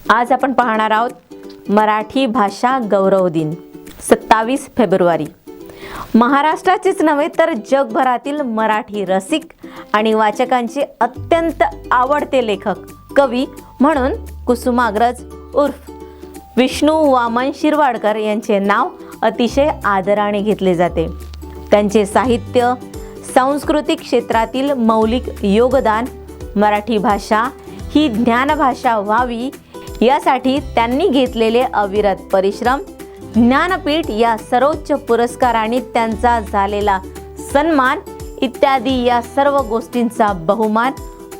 आज आपण पाहणार आहोत मराठी भाषा गौरव दिन 27 फेब्रुवारी। महाराष्ट्राचेच नव्हे तर जगभरातील मराठी रसिक आणि वाचकांचे अत्यंत आवडते लेखक कवी म्हणून कुसुमाग्रज उर्फ विष्णू वामन शिरवाडकर यांचे नाव अतिशय आदराने घेतले जाते। त्यांचे साहित्य, सांस्कृतिक क्षेत्रातील मौलिक योगदान, मराठी भाषा ही ज्ञानभाषा व्हावी यासाठी त्यांनी घेतलेले अविरत परिश्रम, ज्ञानपीठ या सर्वोच्च पुरस्कारांनी त्यांचा झालेला सन्मान इत्यादी या सर्व गोष्टींचा बहुमान,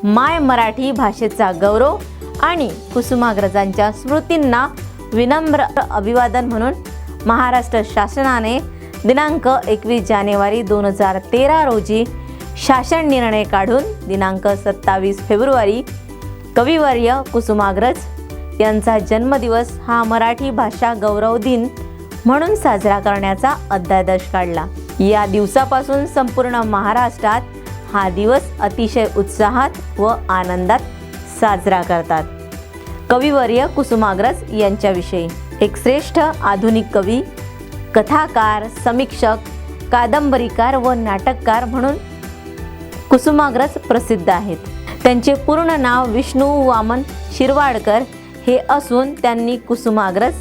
माय मराठी भाषेचा गौरव आणि कुसुमाग्रजांच्या स्मृतींना विनम्र अभिवादन म्हणून महाराष्ट्र शासनाने दिनांक 21 जानेवारी 2013 रोजी शासन निर्णय काढून दिनांक 27 फेब्रुवारी कविवर्य कुसुमाग्रज यांचा जन्मदिवस हा मराठी भाषा गौरव दिन म्हणून साजरा करण्याचा अध्यादेश काढला। या दिवसापासून संपूर्ण महाराष्ट्रात हा दिवस अतिशय उत्साहात व आनंदात साजरा करतात। कविवर्य कुसुमाग्रज यांच्याविषयी एक श्रेष्ठ आधुनिक कवी, कथाकार, समीक्षक, कादंबरीकार व नाटककार म्हणून कुसुमाग्रज प्रसिद्ध आहेत। त्यांचे पूर्ण नाव विष्णू वामन शिरवाडकर हे असून त्यांनी कुसुमाग्रज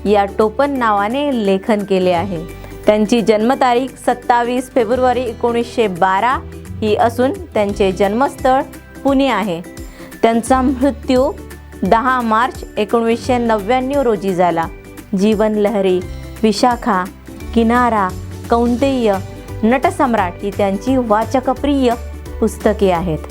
या टोपण नावाने लेखन केले आहे। त्यांची जन्मतारीख 27 फेब्रुवारी 1912 ही असून त्यांचे जन्मस्थळ पुणे आहे। त्यांचा मृत्यू 10 मार्च 1999 रोजी झाला। जीवनलहरी, विशाखा, किनारा, कौंतेय, नटसम्राट ही त्यांची वाचकप्रिय पुस्तके आहेत।